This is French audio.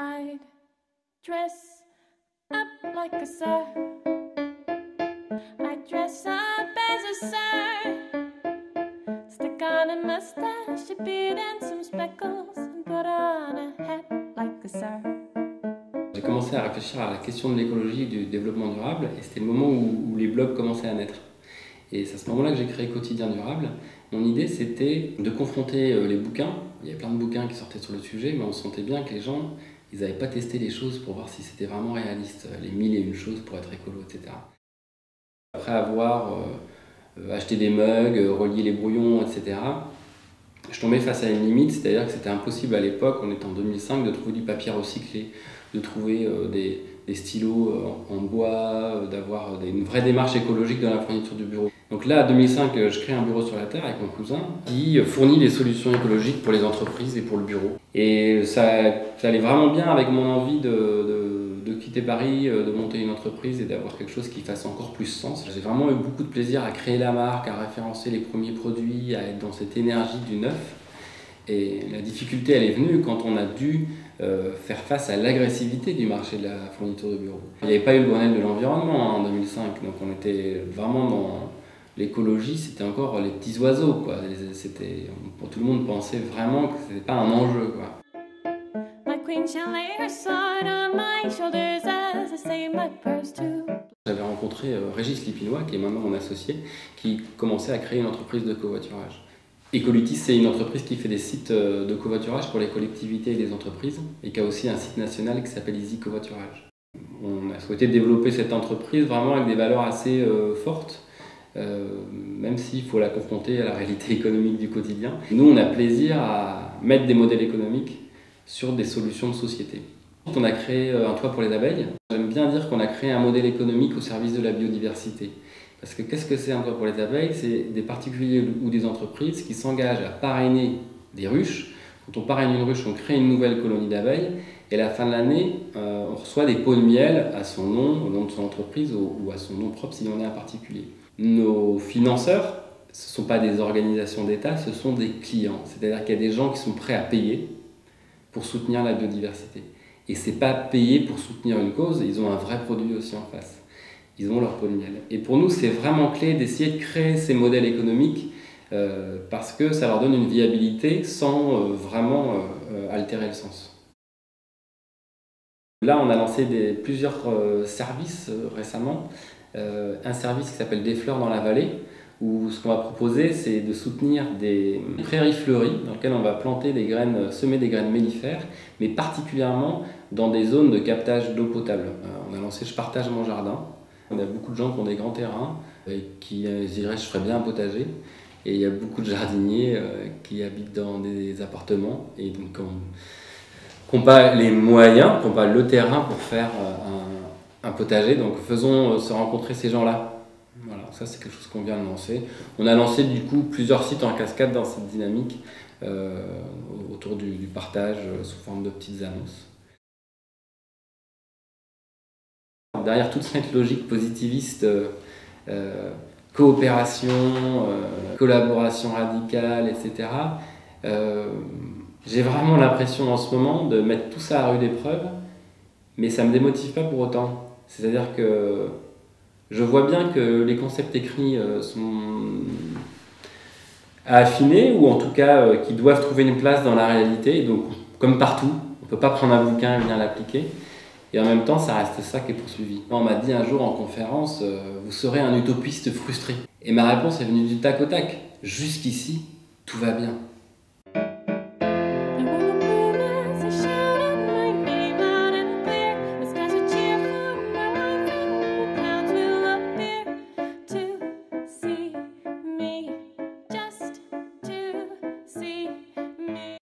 I'd dress up like a sir. I'd dress up as a sir. Stick on a mustache, a beard and some speckles, and put on a hat like a sir. J'ai commencé à réfléchir à la question de l'écologie et du développement durable, et c'était le moment où les blogs commençaient à naître. Et c'est à ce moment-là que j'ai créé Quotidien Durable. Mon idée, c'était de confronter les bouquins. Il y avait plein de bouquins qui sortaient sur le sujet, mais on sentait bien que les gens, ils n'avaient pas testé les choses pour voir si c'était vraiment réaliste, les 1001 choses pour être écolo, etc. Après avoir acheté des mugs, relié les brouillons, etc., je tombais face à une limite, c'est-à-dire que c'était impossible à l'époque, on était en 2005, de trouver du papier recyclé, de trouver des stylos en bois, d'avoir une vraie démarche écologique dans la fourniture du bureau. Donc là, en 2005, je crée un bureau sur la Terre avec mon cousin qui fournit des solutions écologiques pour les entreprises et pour le bureau. Et ça allait vraiment bien avec mon envie de quitter Paris, de monter une entreprise et d'avoir quelque chose qui fasse encore plus sens. J'ai vraiment eu beaucoup de plaisir à créer la marque, à référencer les premiers produits, à être dans cette énergie du neuf. Et la difficulté, elle est venue quand on a dû faire face à l'agressivité du marché de la fourniture de bureau. Il n'y avait pas eu le Grenelle de l'environnement en 2005, donc on était vraiment dans l'écologie, c'était encore les petits oiseaux, quoi. Tout le monde pensait vraiment que c'était pas un enjeu, quoi. J'avais rencontré Régis Lipinois, qui est maintenant mon associé, qui commençait à créer une entreprise de covoiturage. Ecolutis, c'est une entreprise qui fait des sites de covoiturage pour les collectivités et les entreprises, et qui a aussi un site national qui s'appelle Easy Covoiturage. On a souhaité développer cette entreprise vraiment avec des valeurs assez fortes, même s'il faut la confronter à la réalité économique du quotidien. Nous, on a plaisir à mettre des modèles économiques sur des solutions de société. On a créé un toit pour les abeilles. J'aime bien dire qu'on a créé un modèle économique au service de la biodiversité. Parce que qu'est-ce que c'est un toit pour les abeilles? C'est des particuliers ou des entreprises qui s'engagent à parrainer des ruches. Quand on parraine une ruche, on crée une nouvelle colonie d'abeilles. Et à la fin de l'année, on reçoit des pots de miel à son nom, au nom de son entreprise ou à son nom propre si on est un particulier. Nos financeurs, ce ne sont pas des organisations d'État, ce sont des clients. C'est-à-dire qu'il y a des gens qui sont prêts à payer pour soutenir la biodiversité. Et ce n'est pas payer pour soutenir une cause, ils ont un vrai produit aussi en face. Ils ont leur pot de miel. Et pour nous, c'est vraiment clé d'essayer de créer ces modèles économiques parce que ça leur donne une viabilité sans vraiment altérer le sens. Là, on a lancé plusieurs services récemment. Un service qui s'appelle Des fleurs dans la vallée, où ce qu'on va proposer, c'est de soutenir des prairies fleuries dans lesquelles on va planter des graines, semer des graines mellifères, mais particulièrement dans des zones de captage d'eau potable. On a lancé Je partage mon jardin. On a beaucoup de gens qui ont des grands terrains et qui diraient je ferais bien un potager. Et il y a beaucoup de jardiniers qui habitent dans des appartements et donc qui n'ont pas les moyens, qui n'ont pas le terrain pour faire un potager. Donc faisons se rencontrer ces gens-là. Voilà, ça c'est quelque chose qu'on vient de lancer. On a lancé du coup plusieurs sites en cascade dans cette dynamique autour du partage sous forme de petites annonces. Derrière toute cette logique positiviste, coopération, collaboration radicale, etc., j'ai vraiment l'impression en ce moment de mettre tout ça à rude épreuve, mais ça ne me démotive pas pour autant. C'est-à-dire que je vois bien que les concepts écrits sont à affiner, ou en tout cas qui doivent trouver une place dans la réalité. Et donc, comme partout, on ne peut pas prendre un bouquin et venir l'appliquer. Et en même temps, ça reste ça qui est poursuivi. On m'a dit un jour en conférence, vous serez un utopiste frustré. Et ma réponse est venue du tac au tac. Jusqu'ici, tout va bien.